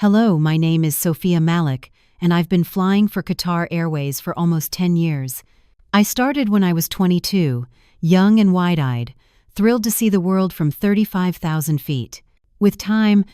Hello, my name is Sophia Malik, and I've been flying for Qatar Airways for almost 10 years. I started when I was 22, young and wide-eyed, thrilled to see the world from 35,000 feet. With time,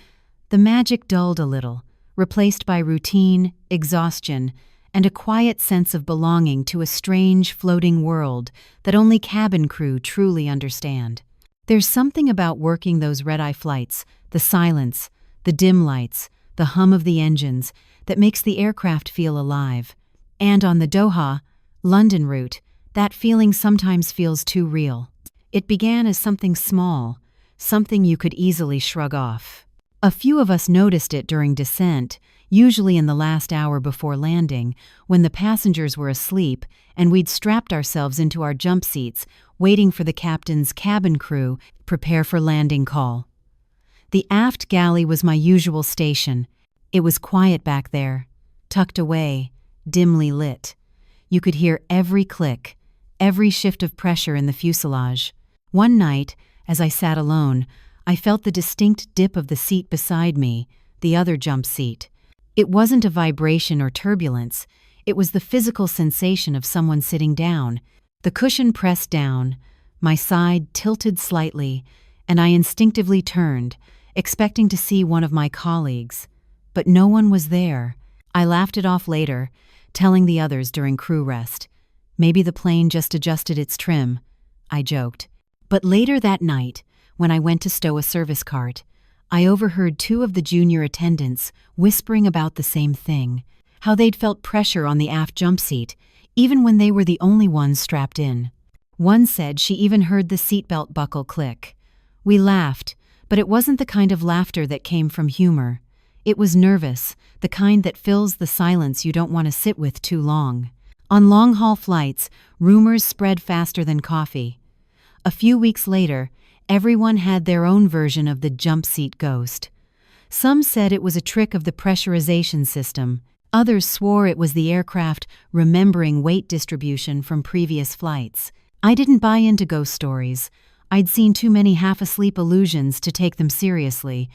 the magic dulled a little, replaced by routine, exhaustion, and a quiet sense of belonging to a strange, floating world that only cabin crew truly understand. There's something about working those red-eye flights, the silence, the dim lights, the hum of the engines, that makes the aircraft feel alive. And on the Doha, London route, that feeling sometimes feels too real. It began as something small, something you could easily shrug off. A few of us noticed it during descent, usually in the last hour before landing, when the passengers were asleep and we'd strapped ourselves into our jump seats, waiting for the captain's cabin crew to prepare for landing call. The aft galley was my usual station. It was quiet back there, tucked away, dimly lit. You could hear every click, every shift of pressure in the fuselage. One night, as I sat alone, I felt the distinct dip of the seat beside me, the other jump seat. It wasn't a vibration or turbulence. It was the physical sensation of someone sitting down. The cushion pressed down, my side tilted slightly, and I instinctively turned, expecting to see one of my colleagues. But no one was there. I laughed it off later, telling the others during crew rest. Maybe the plane just adjusted its trim, I joked. But later that night, when I went to stow a service cart, I overheard two of the junior attendants whispering about the same thing, how they'd felt pressure on the aft jump seat, even when they were the only ones strapped in. One said she even heard the seatbelt buckle click. We laughed, but it wasn't the kind of laughter that came from humor. It was nervous, the kind that fills the silence you don't want to sit with too long. On long-haul flights, rumors spread faster than coffee. A few weeks later, everyone had their own version of the jump seat ghost. Some said it was a trick of the pressurization system. Others swore it was the aircraft remembering weight distribution from previous flights. I didn't buy into ghost stories. I'd seen too many half-asleep illusions to take them seriously.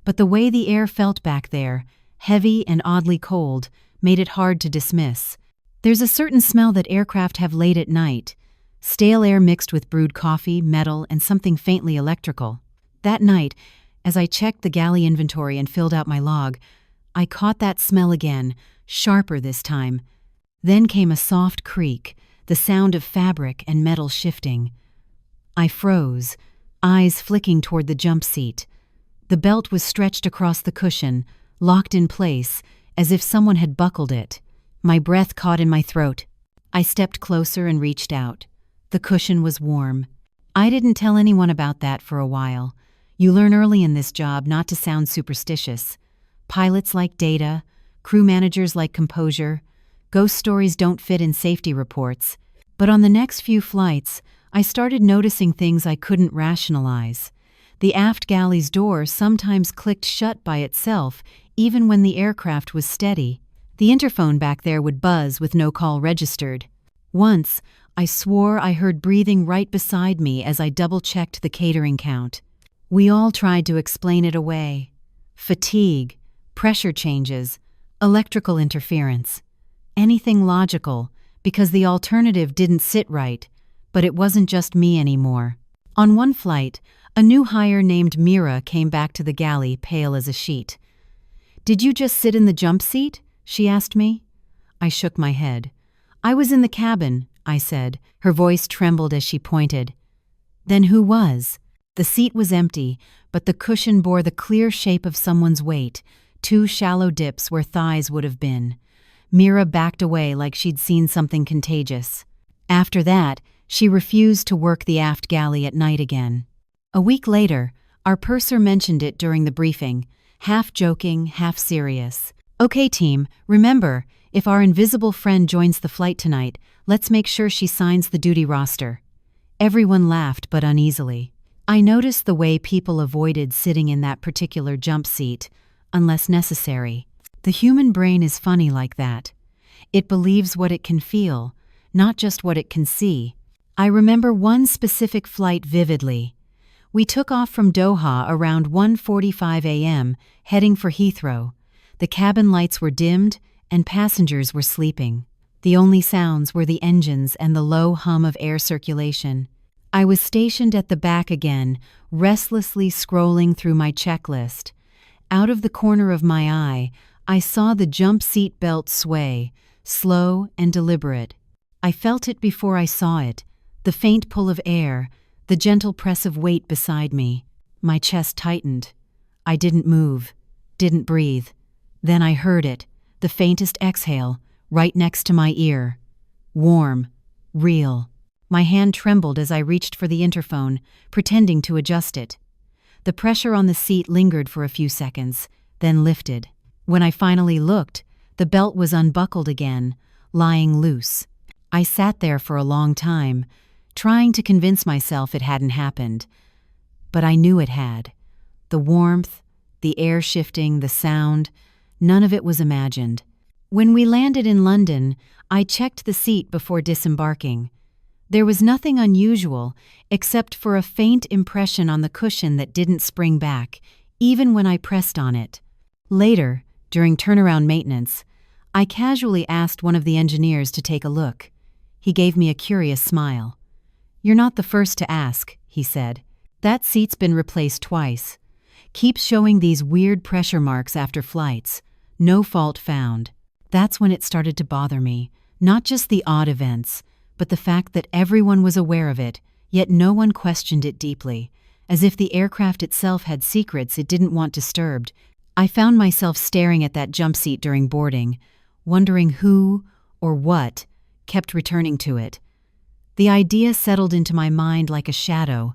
But the way the air felt back there, heavy and oddly cold, made it hard to dismiss. There's a certain smell that aircraft have late at night. Stale air mixed with brewed coffee, metal, and something faintly electrical. That night, as I checked the galley inventory and filled out my log, I caught that smell again, sharper this time. Then came a soft creak, the sound of fabric and metal shifting. I froze, eyes flicking toward the jump seat. The belt was stretched across the cushion, locked in place, as if someone had buckled it. My breath caught in my throat. I stepped closer and reached out. The cushion was warm. I didn't tell anyone about that for a while. You learn early in this job not to sound superstitious. Pilots like data, crew managers like composure. Ghost stories don't fit in safety reports. But on the next few flights, I started noticing things I couldn't rationalize. The aft galley's door sometimes clicked shut by itself, even when the aircraft was steady. The interphone back there would buzz with no call registered. Once, I swore I heard breathing right beside me as I double-checked the catering count. We all tried to explain it away. Fatigue, pressure changes, electrical interference. Anything logical, because the alternative didn't sit right. But it wasn't just me anymore. On one flight, a new hire named Mira came back to the galley, pale as a sheet. "Did you just sit in the jump seat?" she asked me. I shook my head. "I was in the cabin," I said. Her voice trembled as she pointed. "Then who was?" The seat was empty, but the cushion bore the clear shape of someone's weight, two shallow dips where thighs would have been. Mira backed away like she'd seen something contagious. After that, she refused to work the aft galley at night again. A week later, our purser mentioned it during the briefing, half joking, half serious. "Okay, team, remember, if our invisible friend joins the flight tonight, let's make sure she signs the duty roster." Everyone laughed, but uneasily. I noticed the way people avoided sitting in that particular jump seat, unless necessary. The human brain is funny like that. It believes what it can feel, not just what it can see. I remember one specific flight vividly. We took off from Doha around 1:45 a.m., heading for Heathrow. The cabin lights were dimmed, and passengers were sleeping. The only sounds were the engines and the low hum of air circulation. I was stationed at the back again, restlessly scrolling through my checklist. Out of the corner of my eye, I saw the jump seat belt sway, slow and deliberate. I felt it before I saw it, the faint pull of air, the gentle press of weight beside me. My chest tightened. I didn't move, didn't breathe. Then I heard it, the faintest exhale, right next to my ear. Warm, real. My hand trembled as I reached for the interphone, pretending to adjust it. The pressure on the seat lingered for a few seconds, then lifted. When I finally looked, the belt was unbuckled again, lying loose. I sat there for a long time, trying to convince myself it hadn't happened. But I knew it had. The warmth, the air shifting, the sound, none of it was imagined. When we landed in London, I checked the seat before disembarking. There was nothing unusual except for a faint impression on the cushion that didn't spring back, even when I pressed on it. Later, during turnaround maintenance, I casually asked one of the engineers to take a look. He gave me a curious smile. "You're not the first to ask," he said. "That seat's been replaced twice. Keeps showing these weird pressure marks after flights. No fault found." That's when it started to bother me. Not just the odd events, but the fact that everyone was aware of it, yet no one questioned it deeply, as if the aircraft itself had secrets it didn't want disturbed. I found myself staring at that jump seat during boarding, wondering who, or what, kept returning to it. The idea settled into my mind like a shadow.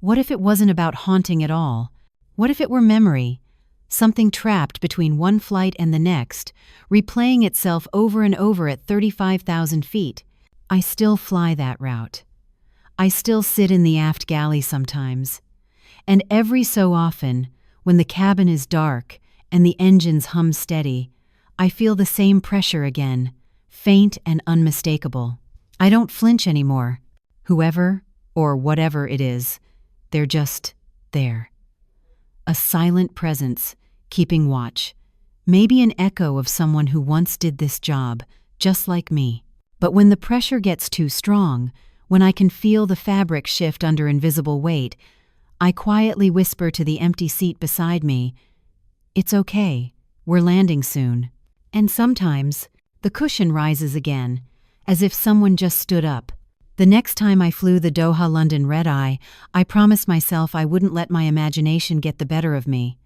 What if it wasn't about haunting at all? What if it were memory? Something trapped between one flight and the next, replaying itself over and over at 35,000 feet. I still fly that route. I still sit in the aft galley sometimes. And every so often, when the cabin is dark and the engines hum steady, I feel the same pressure again, faint and unmistakable. I don't flinch anymore. Whoever, or whatever it is, they're just there. A silent presence, keeping watch. Maybe an echo of someone who once did this job, just like me. But when the pressure gets too strong, when I can feel the fabric shift under invisible weight, I quietly whisper to the empty seat beside me, "It's okay, we're landing soon." And sometimes, the cushion rises again, as if someone just stood up. The next time I flew the Doha-London red-eye, I promised myself I wouldn't let my imagination get the better of me.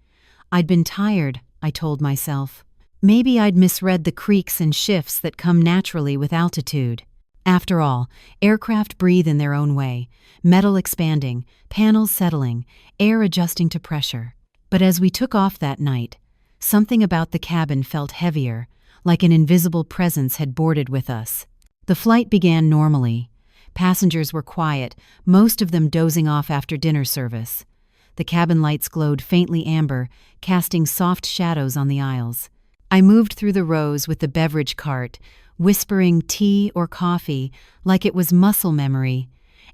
I'd been tired, I told myself. Maybe I'd misread the creaks and shifts that come naturally with altitude. After all, aircraft breathe in their own way, metal expanding, panels settling, air adjusting to pressure. But as we took off that night, something about the cabin felt heavier, like an invisible presence had boarded with us. The flight began normally. Passengers were quiet, most of them dozing off after dinner service. The cabin lights glowed faintly amber, casting soft shadows on the aisles. I moved through the rows with the beverage cart, whispering tea or coffee like it was muscle memory.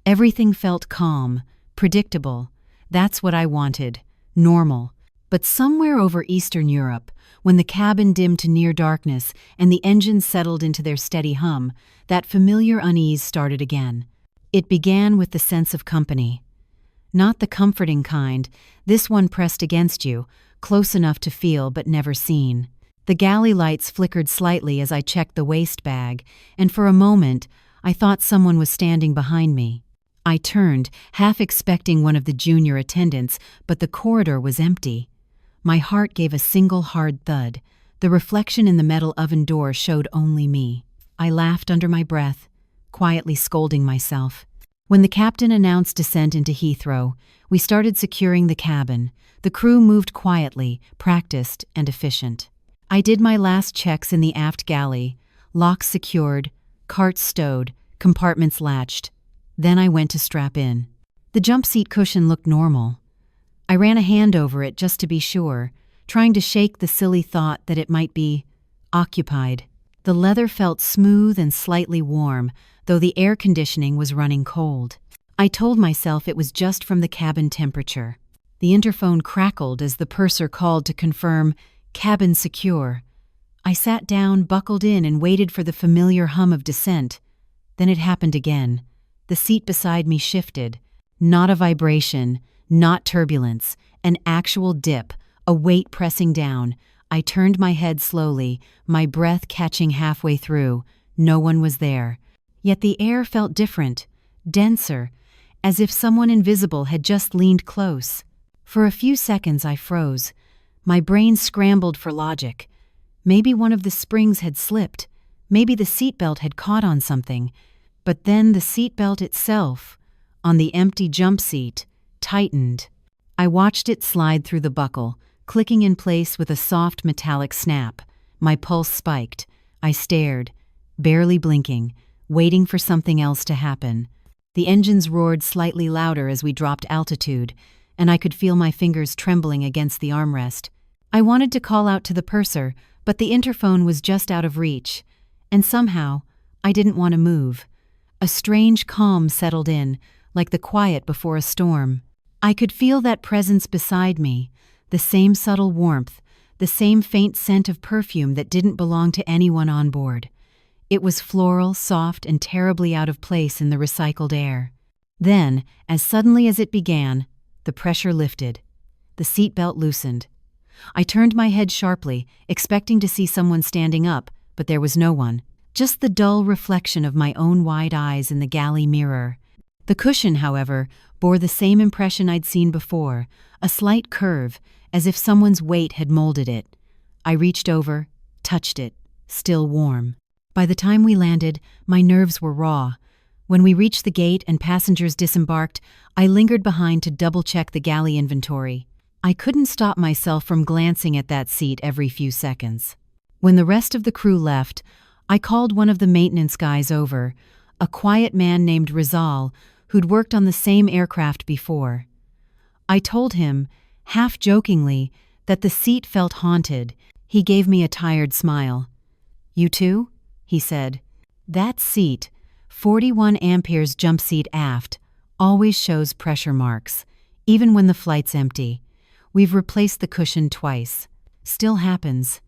Everything felt calm, predictable. That's what I wanted, normal. But somewhere over Eastern Europe, when the cabin dimmed to near darkness and the engines settled into their steady hum, that familiar unease started again. It began with the sense of company. Not the comforting kind, this one pressed against you, close enough to feel but never seen. The galley lights flickered slightly as I checked the waist bag, and for a moment, I thought someone was standing behind me. I turned, half expecting one of the junior attendants, but the corridor was empty. My heart gave a single hard thud. The reflection in the metal oven door showed only me. I laughed under my breath, quietly scolding myself. When the captain announced descent into Heathrow, we started securing the cabin. The crew moved quietly, practiced, and efficient. I did my last checks in the aft galley, locks secured, carts stowed, compartments latched. Then I went to strap in. The jump seat cushion looked normal. I ran a hand over it just to be sure, trying to shake the silly thought that it might be occupied. The leather felt smooth and slightly warm, though the air conditioning was running cold. I told myself it was just from the cabin temperature. The interphone crackled as the purser called to confirm Cabin secure. I sat down, buckled in, and waited for the familiar hum of descent. Then it happened again. The seat beside me shifted. Not a vibration, not turbulence, an actual dip, a weight pressing down. I turned my head slowly, my breath catching halfway through. No one was there. Yet the air felt different, denser, as if someone invisible had just leaned close. For a few seconds I froze. My brain scrambled for logic. Maybe one of the springs had slipped. Maybe the seatbelt had caught on something. But then the seatbelt itself, on the empty jump seat, tightened. I watched it slide through the buckle, clicking in place with a soft metallic snap. My pulse spiked. I stared, barely blinking, waiting for something else to happen. The engines roared slightly louder as we dropped altitude, and I could feel my fingers trembling against the armrest. I wanted to call out to the purser, but the interphone was just out of reach. And somehow, I didn't want to move. A strange calm settled in, like the quiet before a storm. I could feel that presence beside me, the same subtle warmth, the same faint scent of perfume that didn't belong to anyone on board. It was floral, soft, and terribly out of place in the recycled air. Then, as suddenly as it began, the pressure lifted. The seatbelt loosened. I turned my head sharply, expecting to see someone standing up, but there was no one. Just the dull reflection of my own wide eyes in the galley mirror. The cushion, however, bore the same impression I'd seen before, a slight curve, as if someone's weight had molded it. I reached over, touched it, still warm. By the time we landed, my nerves were raw. When we reached the gate and passengers disembarked, I lingered behind to double-check the galley inventory. I couldn't stop myself from glancing at that seat every few seconds. When the rest of the crew left, I called one of the maintenance guys over, a quiet man named Rizal, who'd worked on the same aircraft before. I told him, half jokingly, that the seat felt haunted. He gave me a tired smile. "You too?" he said. "That seat, 41 amperes jump seat aft, always shows pressure marks, even when the flight's empty. We've replaced the cushion twice. Still happens."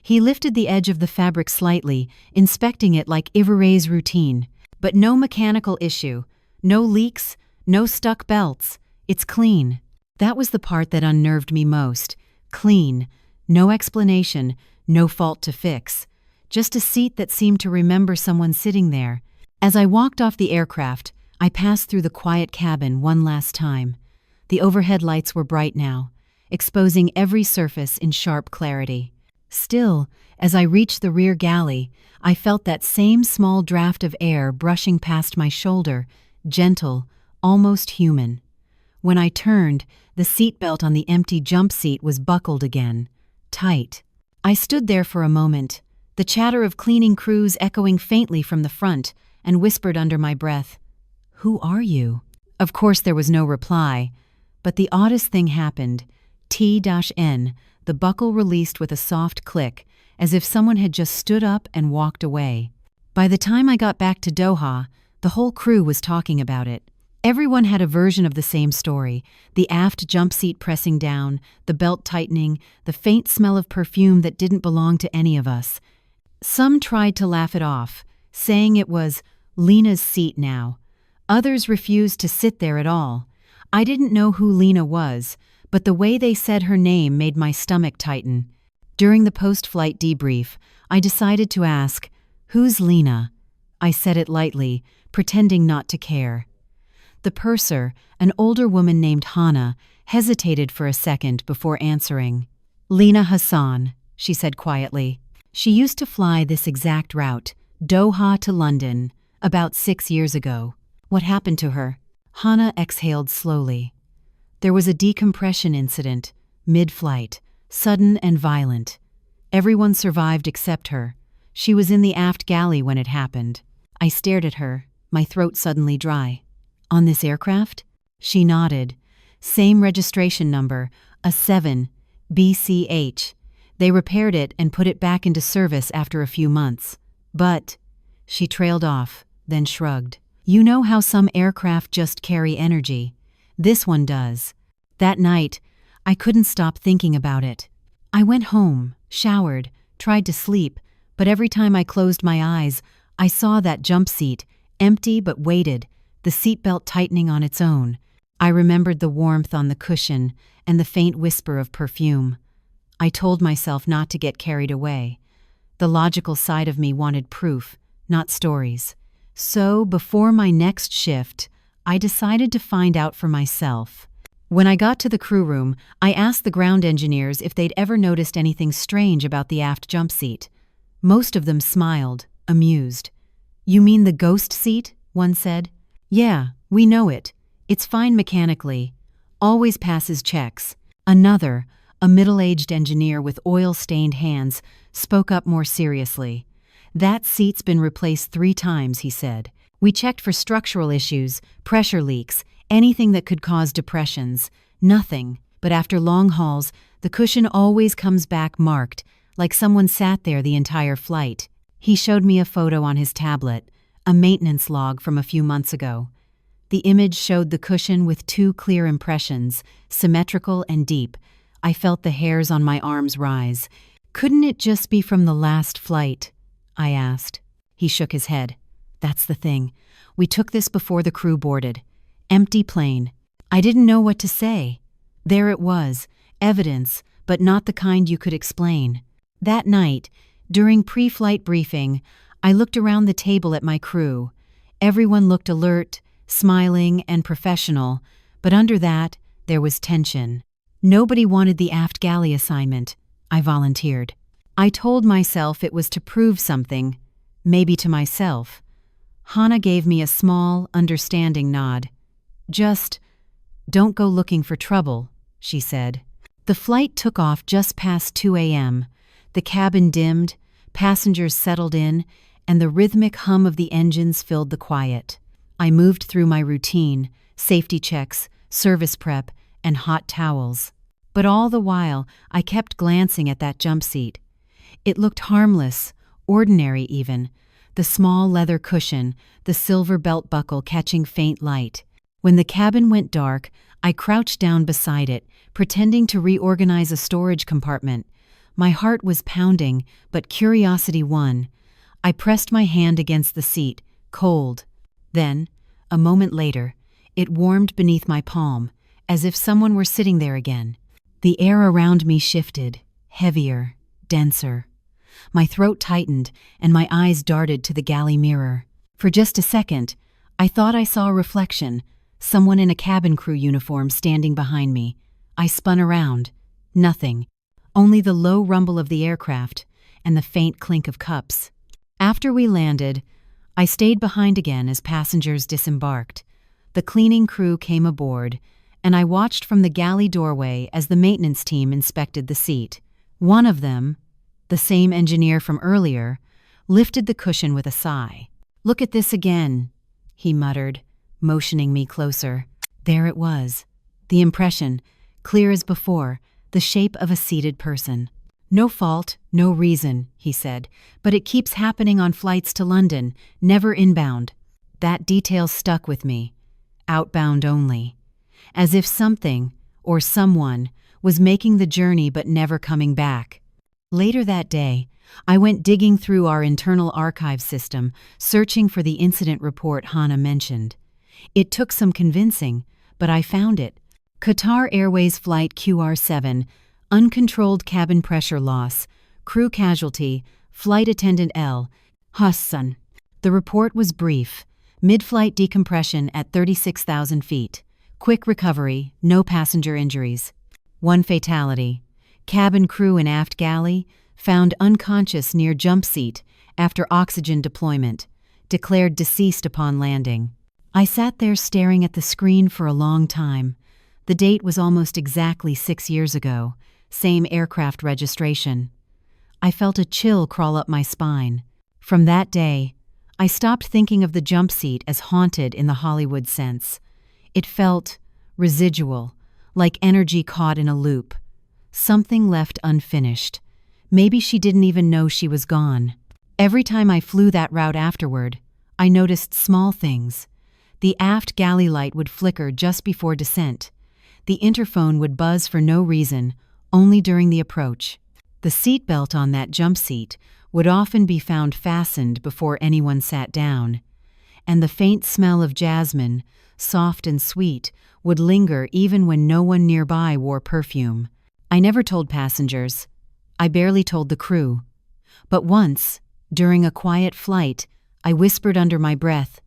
He lifted the edge of the fabric slightly, inspecting it like Ivoray's routine. "But no mechanical issue. No leaks, no stuck belts. It's clean." That was the part that unnerved me most. Clean. No explanation, no fault to fix. Just a seat that seemed to remember someone sitting there. As I walked off the aircraft, I passed through the quiet cabin one last time. The overhead lights were bright now, exposing every surface in sharp clarity. Still, as I reached the rear galley, I felt that same small draft of air brushing past my shoulder, gentle, almost human. When I turned, the seatbelt on the empty jump seat was buckled again, tight. I stood there for a moment, the chatter of cleaning crews echoing faintly from the front, and whispered under my breath, "Who are you?" Of course there was no reply, but the oddest thing happened. T-N, the buckle released with a soft click, as if someone had just stood up and walked away. By the time I got back to Doha, the whole crew was talking about it. Everyone had a version of the same story, the aft jump seat pressing down, the belt tightening, the faint smell of perfume that didn't belong to any of us. Some tried to laugh it off, saying it was Lena's seat now. Others refused to sit there at all. I didn't know who Lena was, but the way they said her name made my stomach tighten. During the post-flight debrief, I decided to ask, "Who's Lena?" I said it lightly, pretending not to care. The purser, an older woman named Hannah, hesitated for a second before answering. "Lena Hassan," she said quietly. "She used to fly this exact route, Doha to London, about 6 years ago." "What happened to her?" Hannah exhaled slowly. "There was a decompression incident, mid-flight, sudden and violent. Everyone survived except her. She was in the aft galley when it happened." I stared at her, my throat suddenly dry. "On this aircraft?" She nodded. "Same registration number, a 7, BCH. They repaired it and put it back into service after a few months. But..." She trailed off, then shrugged. "You know how some aircraft just carry energy. This one does." That night, I couldn't stop thinking about it. I went home, showered, tried to sleep, but every time I closed my eyes, I saw that jump seat, empty but weighted, the seatbelt tightening on its own. I remembered the warmth on the cushion and the faint whisper of perfume. I told myself not to get carried away. The logical side of me wanted proof, not stories. So, before my next shift, I decided to find out for myself. When I got to the crew room, I asked the ground engineers if they'd ever noticed anything strange about the aft jump seat. Most of them smiled, amused. "You mean the ghost seat?" one said. "Yeah, we know it. It's fine mechanically. Always passes checks." Another, a middle-aged engineer with oil-stained hands, spoke up more seriously. "That seat's been replaced 3 times, he said. We checked for structural issues, pressure leaks, anything that could cause depressions. Nothing. But after long hauls, the cushion always comes back marked, like someone sat there the entire flight." He showed me a photo on his tablet, a maintenance log from a few months ago. The image showed the cushion with 2 clear impressions, symmetrical and deep. I felt the hairs on my arms rise. "Couldn't it just be from the last flight?" I asked. He shook his head. "That's the thing. We took this before the crew boarded. Empty plane." I didn't know what to say. There it was, evidence, but not the kind you could explain. That night, during pre-flight briefing, I looked around the table at my crew. Everyone looked alert, smiling, and professional, but under that, there was tension. Nobody wanted the aft galley assignment. I volunteered. I told myself it was to prove something, maybe to myself. Hannah gave me a small, understanding nod. "Just don't go looking for trouble," she said. The flight took off just past 2 a.m. The cabin dimmed, passengers settled in, and the rhythmic hum of the engines filled the quiet. I moved through my routine, safety checks, service prep, and hot towels. But all the while, I kept glancing at that jump seat. It looked harmless, ordinary even. The small leather cushion, the silver belt buckle catching faint light. When the cabin went dark, I crouched down beside it, pretending to reorganize a storage compartment. My heart was pounding, but curiosity won. I pressed my hand against the seat, cold. Then, a moment later, it warmed beneath my palm, as if someone were sitting there again. The air around me shifted, heavier, denser. My throat tightened, and my eyes darted to the galley mirror. For just a second, I thought I saw a reflection, someone in a cabin crew uniform standing behind me. I spun around. Nothing. Only the low rumble of the aircraft and the faint clink of cups. After we landed, I stayed behind again as passengers disembarked. The cleaning crew came aboard, and I watched from the galley doorway as the maintenance team inspected the seat. One of them, the same engineer from earlier, lifted the cushion with a sigh. "Look at this again," he muttered, motioning me closer. There it was. The impression, clear as before, the shape of a seated person. "No fault, no reason," he said, "but it keeps happening on flights to London, never inbound." That detail stuck with me. Outbound only. As if something, or someone, was making the journey but never coming back. Later that day, I went digging through our internal archive system, searching for the incident report Hannah mentioned. It took some convincing, but I found it. Qatar Airways Flight QR7, uncontrolled cabin pressure loss, crew casualty, flight attendant L. Hostess. The report was brief. Mid-flight decompression at 36,000 feet. Quick recovery, no passenger injuries. 1 fatality. Cabin crew in aft galley, found unconscious near jump seat after oxygen deployment. Declared deceased upon landing. I sat there staring at the screen for a long time. The date was almost exactly 6 years ago. Same aircraft registration. I felt a chill crawl up my spine. From that day, I stopped thinking of the jump seat as haunted in the Hollywood sense. It felt residual, like energy caught in a loop. Something left unfinished. Maybe she didn't even know she was gone. Every time I flew that route afterward, I noticed small things. The aft galley light would flicker just before descent. The interphone would buzz for no reason, only during the approach. The seatbelt on that jump seat would often be found fastened before anyone sat down, and the faint smell of jasmine, soft and sweet, would linger even when no one nearby wore perfume. I never told passengers. I barely told the crew. But once, during a quiet flight, I whispered under my breath,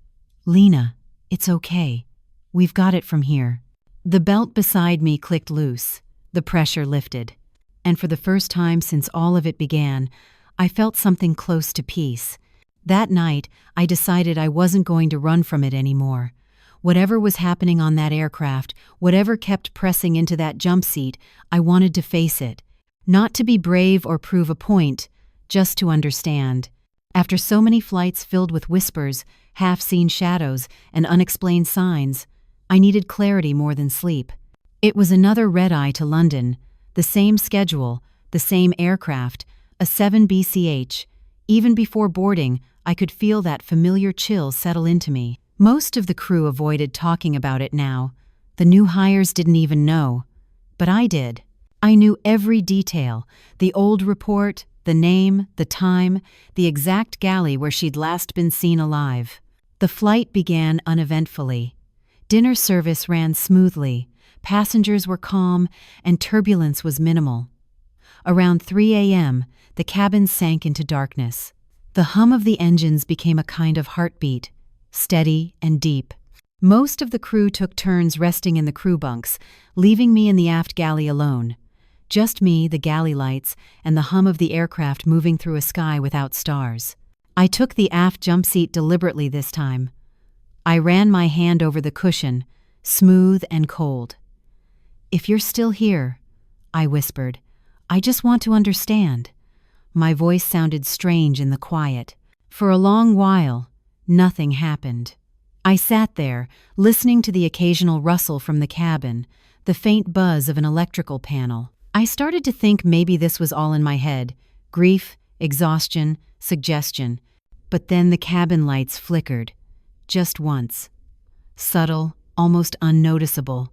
"Lena, it's okay. We've got it from here." The belt beside me clicked loose. The pressure lifted. And for the first time since all of it began, I felt something close to peace. That night, I decided I wasn't going to run from it anymore. Whatever was happening on that aircraft, whatever kept pressing into that jump seat, I wanted to face it. Not to be brave or prove a point, just to understand. After so many flights filled with whispers, half-seen shadows, and unexplained signs, I needed clarity more than sleep. It was another red-eye to London, the same schedule, the same aircraft, a 7BCH. Even before boarding, I could feel that familiar chill settle into me. Most of the crew avoided talking about it now. The new hires didn't even know. But I did. I knew every detail, the old report, the name, the time, the exact galley where she'd last been seen alive. The flight began uneventfully. Dinner service ran smoothly, passengers were calm, and turbulence was minimal. Around 3 a.m., the cabin sank into darkness. The hum of the engines became a kind of heartbeat, steady and deep. Most of the crew took turns resting in the crew bunks, leaving me in the aft galley alone. Just me, the galley lights, and the hum of the aircraft moving through a sky without stars. I took the aft jump seat deliberately this time. I ran my hand over the cushion, smooth and cold. "If you're still here," I whispered, "I just want to understand." My voice sounded strange in the quiet. For a long while, nothing happened. I sat there, listening to the occasional rustle from the cabin, the faint buzz of an electrical panel. I started to think maybe this was all in my head, grief, exhaustion, suggestion. But then the cabin lights flickered, just once. Subtle, almost unnoticeable,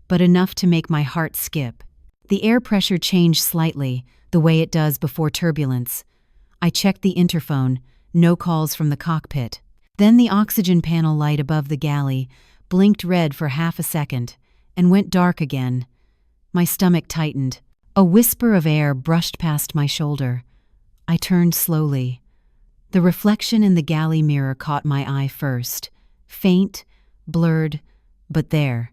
but enough to make my heart skip. The air pressure changed slightly, the way it does before turbulence. I checked the interphone, no calls from the cockpit. Then the oxygen panel light above the galley blinked red for half a second and went dark again. My stomach tightened. A whisper of air brushed past my shoulder. I turned slowly. The reflection in the galley mirror caught my eye first. Faint, blurred, but there.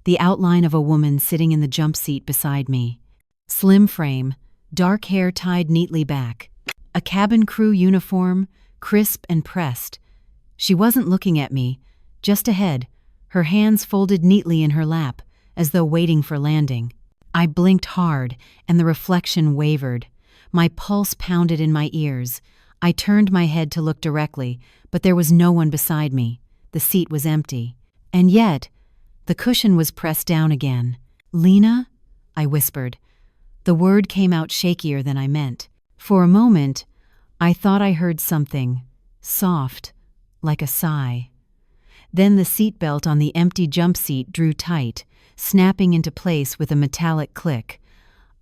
The outline of a woman sitting in the jump seat beside me. Slim frame, dark hair tied neatly back. A cabin crew uniform, crisp and pressed. She wasn't looking at me, just ahead, her hands folded neatly in her lap, as though waiting for landing. I blinked hard, and the reflection wavered. My pulse pounded in my ears. I turned my head to look directly, but there was no one beside me. The seat was empty. And yet, the cushion was pressed down again. "Lena?" I whispered. The word came out shakier than I meant. For a moment, I thought I heard something, soft, like a sigh. Then the seatbelt on the empty jump seat drew tight, snapping into place with a metallic click.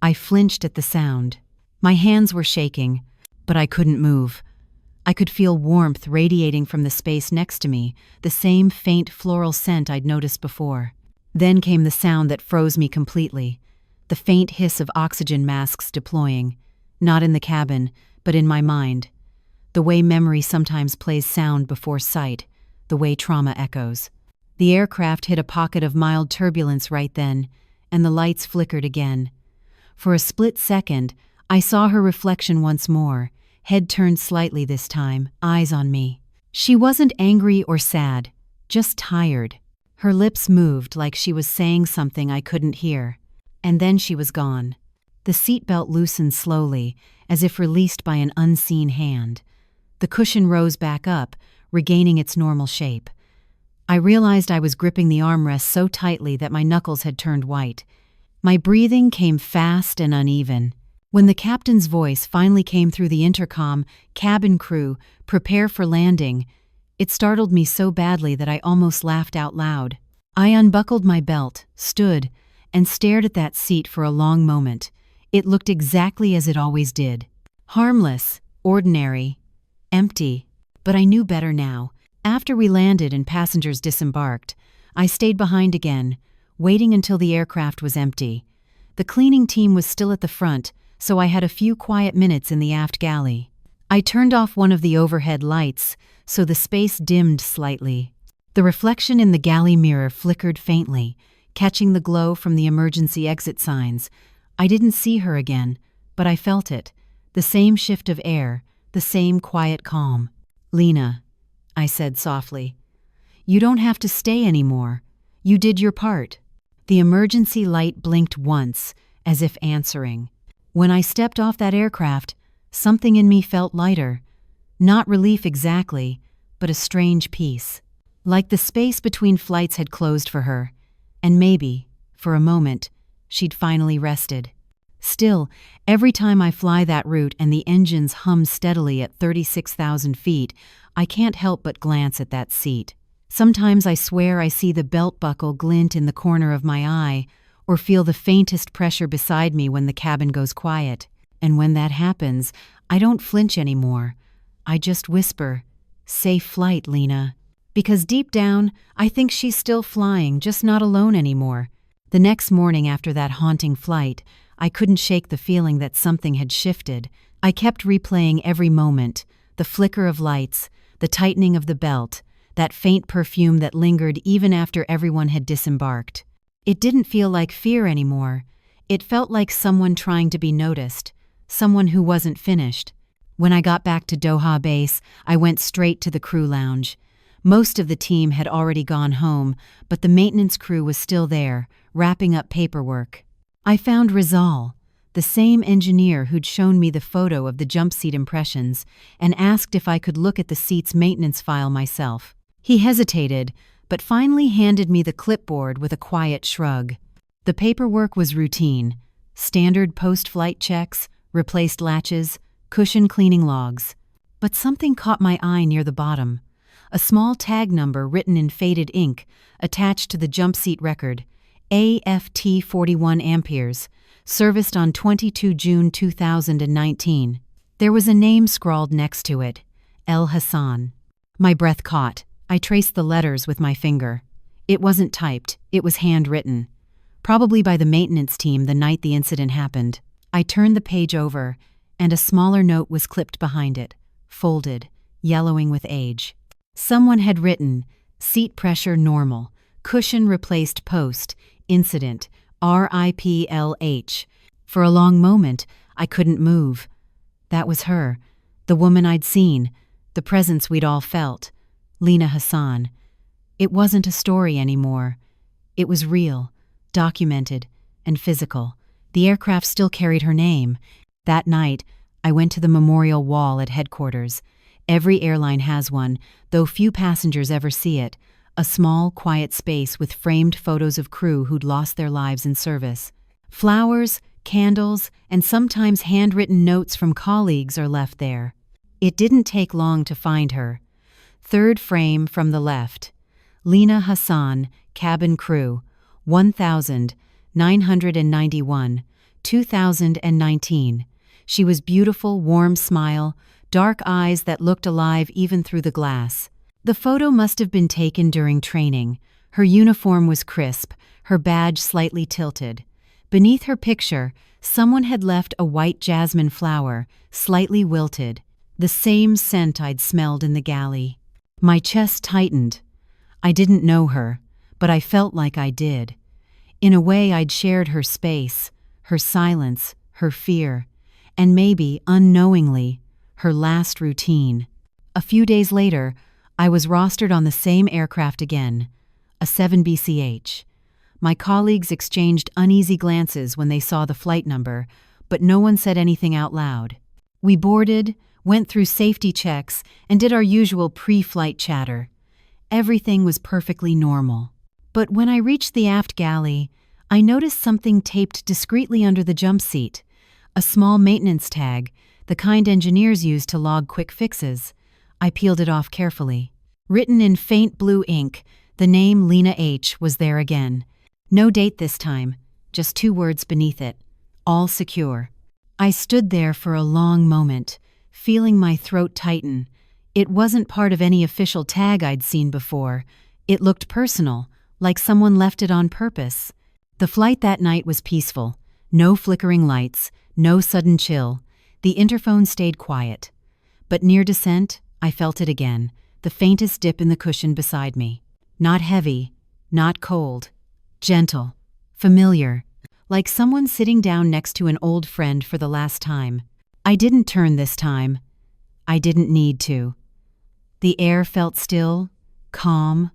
I flinched at the sound. My hands were shaking, but I couldn't move. I could feel warmth radiating from the space next to me, the same faint floral scent I'd noticed before. Then came the sound that froze me completely, the faint hiss of oxygen masks deploying, not in the cabin, but in my mind. The way memory sometimes plays sound before sight, the way trauma echoes. The aircraft hit a pocket of mild turbulence right then, and the lights flickered again. For a split second, I saw her reflection once more, head turned slightly this time, eyes on me. She wasn't angry or sad, just tired. Her lips moved like she was saying something I couldn't hear. And then she was gone. The seatbelt loosened slowly, as if released by an unseen hand. The cushion rose back up, regaining its normal shape. I realized I was gripping the armrest so tightly that my knuckles had turned white. My breathing came fast and uneven. When the captain's voice finally came through the intercom, "Cabin crew, prepare for landing," it startled me so badly that I almost laughed out loud. I unbuckled my belt, stood, and stared at that seat for a long moment. It looked exactly as it always did. Harmless, ordinary, empty. But I knew better now. After we landed and passengers disembarked, I stayed behind again, waiting until the aircraft was empty. The cleaning team was still at the front, so I had a few quiet minutes in the aft galley. I turned off one of the overhead lights, so the space dimmed slightly. The reflection in the galley mirror flickered faintly, catching the glow from the emergency exit signs. I didn't see her again, but I felt it. The same shift of air, the same quiet calm. "Lena," I said softly, "you don't have to stay anymore. You did your part." The emergency light blinked once, as if answering. When I stepped off that aircraft, something in me felt lighter. Not relief exactly, but a strange peace. Like the space between flights had closed for her, and maybe, for a moment, she'd finally rested. Still, every time I fly that route and the engines hum steadily at 36,000 feet, I can't help but glance at that seat. Sometimes I swear I see the belt buckle glint in the corner of my eye, or feel the faintest pressure beside me when the cabin goes quiet. And when that happens, I don't flinch anymore. I just whisper, "Safe flight, Lena." Because deep down, I think she's still flying, just not alone anymore. The next morning after that haunting flight, I couldn't shake the feeling that something had shifted. I kept replaying every moment, the flicker of lights, the tightening of the belt, that faint perfume that lingered even after everyone had disembarked. It didn't feel like fear anymore. It felt like someone trying to be noticed, someone who wasn't finished. When I got back to Doha base, I went straight to the crew lounge. Most of the team had already gone home, but the maintenance crew was still there, wrapping up paperwork. I found Rizal, the same engineer who'd shown me the photo of the jump seat impressions, and asked if I could look at the seat's maintenance file myself. He hesitated, but finally handed me the clipboard with a quiet shrug. The paperwork was routine: standard post-flight checks, replaced latches, cushion cleaning logs. But something caught my eye near the bottom. A small tag number written in faded ink, attached to the jump seat record: AFT 41 amperes, serviced on 22 June 2019. There was a name scrawled next to it: El Hassan. My breath caught. I traced the letters with my finger. It wasn't typed, it was handwritten. Probably by the maintenance team the night the incident happened. I turned the page over, and a smaller note was clipped behind it, folded, yellowing with age. Someone had written, "Seat pressure normal, cushion replaced post, incident, RIPLH. For a long moment, I couldn't move. That was her, the woman I'd seen, the presence we'd all felt. Lena Hassan. It wasn't a story anymore. It was real, documented, and physical. The aircraft still carried her name. That night, I went to the memorial wall at headquarters. Every airline has one, though few passengers ever see it. A small, quiet space with framed photos of crew who'd lost their lives in service. Flowers, candles, and sometimes handwritten notes from colleagues are left there. It didn't take long to find her. Third frame from the left. Lena Hassan, cabin crew, 1991, 2019. She was beautiful, warm smile, dark eyes that looked alive even through the glass. The photo must have been taken during training. Her uniform was crisp, her badge slightly tilted. Beneath her picture, someone had left a white jasmine flower, slightly wilted, the same scent I'd smelled in the galley. My chest tightened. I didn't know her, but I felt like I did. In a way, I'd shared her space, her silence, her fear, and maybe, unknowingly, her last routine. A few days later, I was rostered on the same aircraft again, a 7BCH. My colleagues exchanged uneasy glances when they saw the flight number, but no one said anything out loud. We boarded, went through safety checks, and did our usual pre-flight chatter. Everything was perfectly normal. But when I reached the aft galley, I noticed something taped discreetly under the jump seat. A small maintenance tag, the kind engineers use to log quick fixes. I peeled it off carefully. Written in faint blue ink, the name Lena H. was there again. No date this time, just 2 words beneath it: all secure. I stood there for a long moment, feeling my throat tighten. It wasn't part of any official tag I'd seen before. It looked personal, like someone left it on purpose. The flight that night was peaceful. No flickering lights, no sudden chill. The interphone stayed quiet. But near descent, I felt it again, the faintest dip in the cushion beside me. Not heavy, not cold. Gentle, familiar, like someone sitting down next to an old friend for the last time. I didn't turn this time. I didn't need to. The air felt still, calm,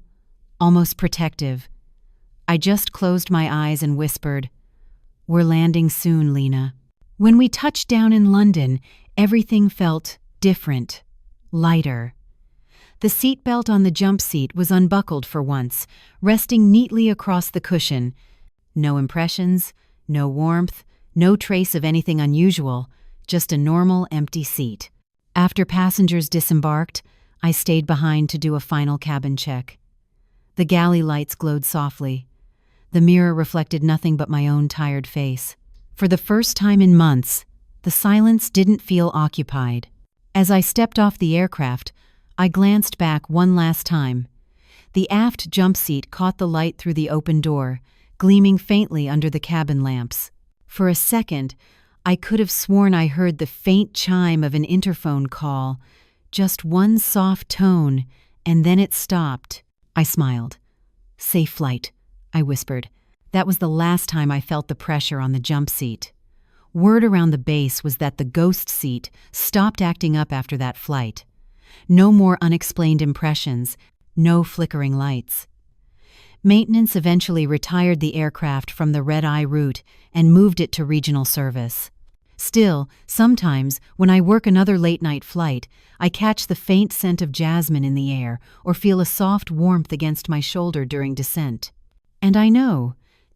almost protective. I just closed my eyes and whispered, "We're landing soon, Lena." When we touched down in London, everything felt different, lighter. The seatbelt on the jump seat was unbuckled for once, resting neatly across the cushion. No impressions, no warmth, no trace of anything unusual, just a normal empty seat. After passengers disembarked, I stayed behind to do a final cabin check. The galley lights glowed softly. The mirror reflected nothing but my own tired face. For the first time in months, the silence didn't feel occupied. As I stepped off the aircraft, I glanced back one last time. The aft jump seat caught the light through the open door, gleaming faintly under the cabin lamps. For a second, I could have sworn I heard the faint chime of an interphone call, just one soft tone, and then it stopped. I smiled. "Safe flight," I whispered. That was the last time I felt the pressure on the jump seat. Word around the base was that the ghost seat stopped acting up after that flight. No more unexplained impressions, no flickering lights. Maintenance eventually retired the aircraft from the red-eye route and moved it to regional service. Still, sometimes, when I work another late-night flight, I catch the faint scent of jasmine in the air or feel a soft warmth against my shoulder during descent. And I know,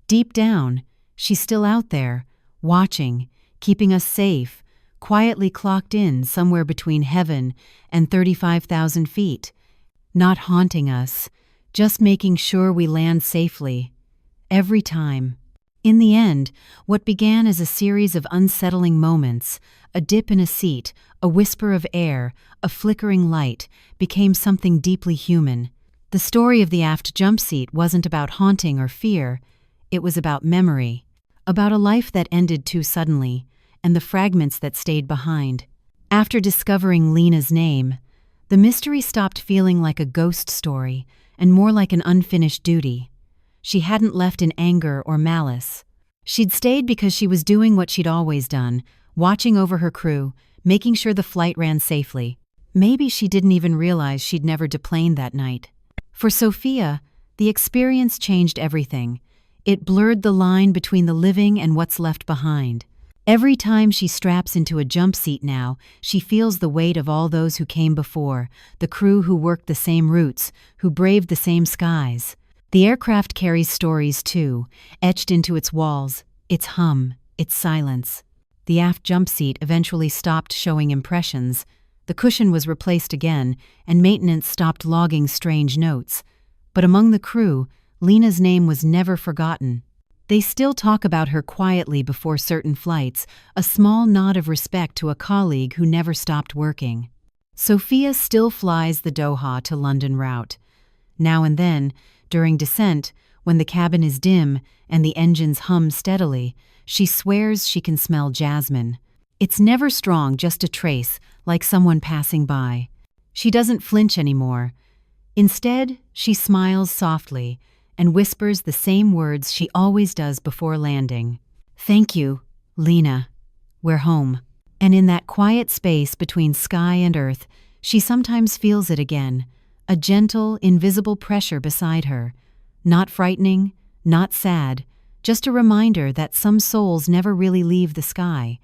deep down, she's still out there, watching, keeping us safe, quietly clocked in somewhere between heaven and 35,000 feet. Not haunting us, just making sure we land safely. Every time. In the end, what began as a series of unsettling moments, a dip in a seat, a whisper of air, a flickering light, became something deeply human. The story of the aft jump seat wasn't about haunting or fear. It was about memory, about a life that ended too suddenly, and the fragments that stayed behind. After discovering Lena's name, the mystery stopped feeling like a ghost story and more like an unfinished duty. She hadn't left in anger or malice. She'd stayed because she was doing what she'd always done, watching over her crew, making sure the flight ran safely. Maybe she didn't even realize she'd never deplaned that night. For Sophia, the experience changed everything. It blurred the line between the living and what's left behind. Every time she straps into a jump seat now, she feels the weight of all those who came before, the crew who worked the same routes, who braved the same skies. The aircraft carries stories too, etched into its walls, its hum, its silence. The aft jump seat eventually stopped showing impressions. The cushion was replaced again, and maintenance stopped logging strange notes. But among the crew, Lena's name was never forgotten. They still talk about her quietly before certain flights, a small nod of respect to a colleague who never stopped working. Sophia still flies the Doha to London route. Now and then, during descent, when the cabin is dim and the engines hum steadily, she swears she can smell jasmine. It's never strong, just a trace, like someone passing by. She doesn't flinch anymore. Instead, she smiles softly and whispers the same words she always does before landing. "Thank you, Lena. We're home." And in that quiet space between sky and earth, she sometimes feels it again, a gentle, invisible pressure beside her. Not frightening, not sad, just a reminder that some souls never really leave the sky.